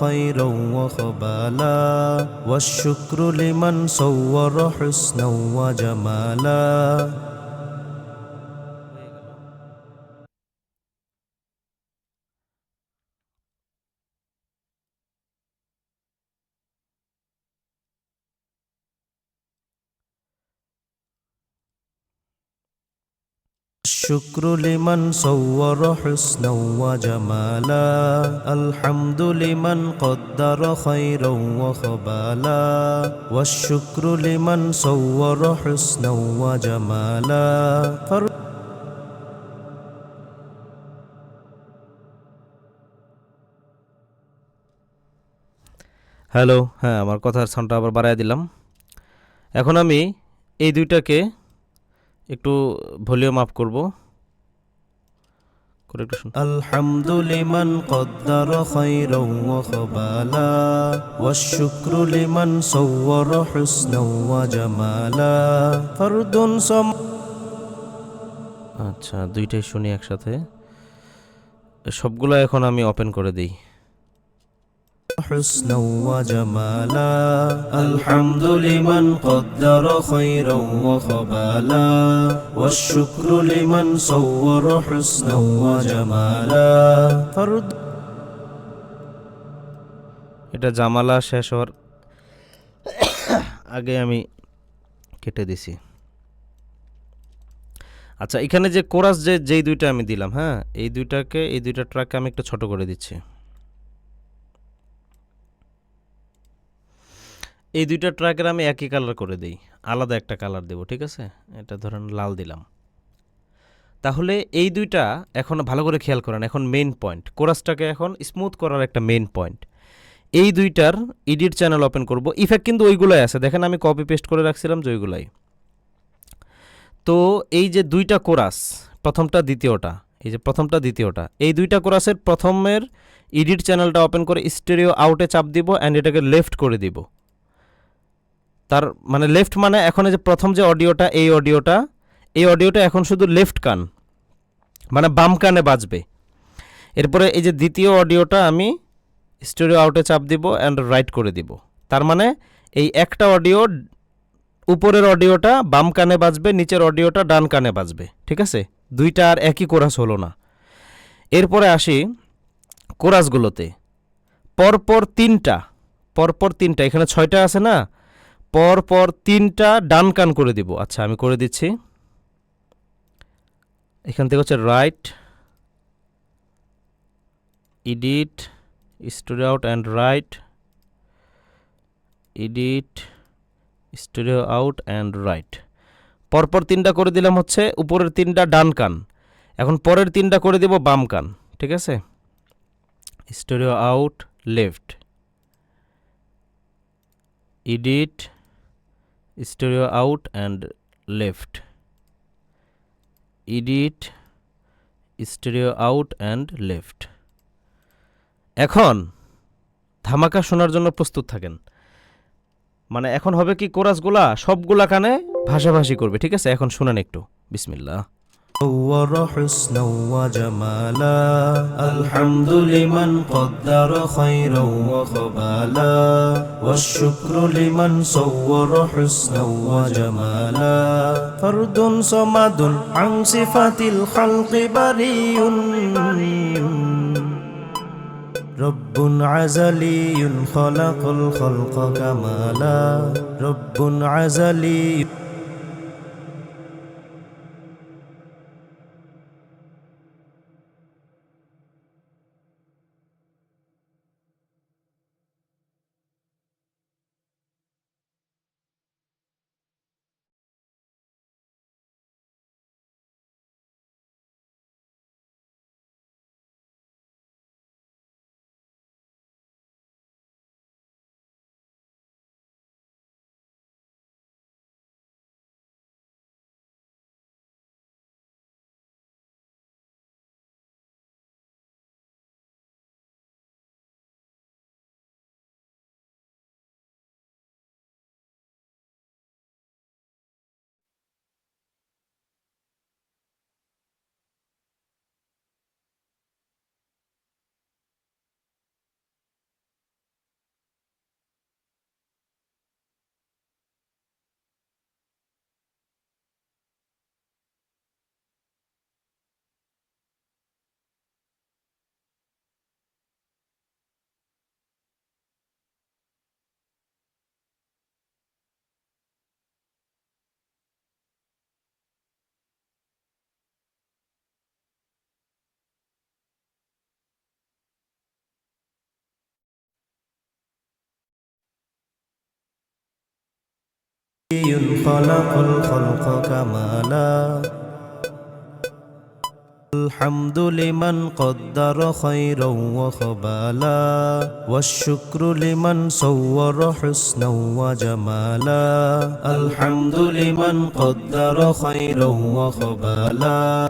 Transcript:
خيرا وخبالا والشكر لمن صور حسنا وجمالا الشكر لمن صور حسنا وجمالا الحمد لمن قدر خيرا وخبالا والشكر لمن صور حسنا وجمالا hello, হ্যাঁ, আমার কথার সাউন্ডটা আবার বাড়ায় দিলাম। এখন আমি এই দুইটাকে একটু ভলিউম আপ করব, করে একটু শুন। الحمد لمن قدر خيرا وخبالا والشكر لمن صور حسنا وجمالا فرد صم আচ্ছা, দুইটাই শুনি একসাথে। সবগুলো এখন আমি ওপেন করে দিই। حسنا وجمالا الحمد لمن قدر خيرا وخبالا والشكر لمن صور حسنا وجمالا فرد এটা জামালা শেষ হওয়ার আগে আমি কেটে দিছি। আচ্ছা, এখানে যে কোরাস যেই দুইটা আমি দিলাম, হ্যাঁ, এই দুইটা ট্র্যাককে আমি একটু ছোট করে দিচ্ছি। এই দুইটা ট্র্যাকের আমি একই কালার করে দিই, আলাদা একটা কালার দেব, ঠিক আছে? এটা ধরেন লাল দিলাম। তাহলে এই দুইটা এখন ভালো করে খেয়াল করেন, এখন মেইন পয়েন্ট, কোরাসটাকে এখন স্মুথ করার একটা মেইন পয়েন্ট। এই দুইটার এডিট চ্যানেল ওপেন করব। ইফেক্ট কিন্তু ওইগুলাই আছে, দেখেন আমি কপি পেস্ট করে রাখছিলাম যে ওইগুলাই। তো এই যে দুইটা কোরাস, প্রথমটা দ্বিতীয়টা, এই যে প্রথমটা দ্বিতীয়টা, এই দুইটা কোরাসের প্রথমের এডিট চ্যানেলটা ওপেন করে স্টেরিও আউটে চাপ দিব অ্যান্ড এটাকে লেফট করে দিব। তার মানে লেফট মানে এখন এই যে প্রথম যে অডিওটা, এই অডিওটা এখন শুধু লেফট কান, মানে বাম কানে বাজবে। এরপরে এই যে দ্বিতীয় অডিওটা আমি স্টেরিও আউটে চাপ দিব অ্যান্ড রাইট করে দিব। তার মানে এই একটা অডিও, উপরের অডিওটা বাম কানে বাজবে, নিচের অডিওটা ডান কানে বাজবে, ঠিক আছে? দুইটা আর একই কোরাস হলো না। এরপরে আসি কোরাসগুলোতে, পরপর তিনটা, এখানে 6টা আছে না, পরপর 3টা ডান কান করে দিব। আচ্ছা, আমি করে দিচ্ছি। এখান থেকে হচ্ছে right, edit, studio out and right, edit, studio out and right. পরপর 3টা করে দিলাম, হচ্ছে উপরের 3টা ডান কান। এখন পরের 3টা করে দিব বাম কান, ঠিক আছে? Studio out, left, edit, stereo out and left, edit, stereo out and left. এখন ধামাকা শোনার জন্য প্রস্তুত থাকেন। মানে এখন হবে কি, কোরাসগুলা সবগুলা কানে ভাষাভাষি করবে, ঠিক আছে? এখন শুনেন একটু, বিসমিল্লাহ। صور حسنا وجمالا الحمد لمن قدر خيرا وخبالا والشكر لمن صور حسنا وجمالا فرد صمد عن صفات الخلق بريء رب عزلي خلق الخلق كمالا رب عزلي خلق الخلق كمالا الحمد لمن قدر خيرا وخبالا والشكر لمن صور حسنا وجمالا الحمد لمن قدر خيرا وخبالا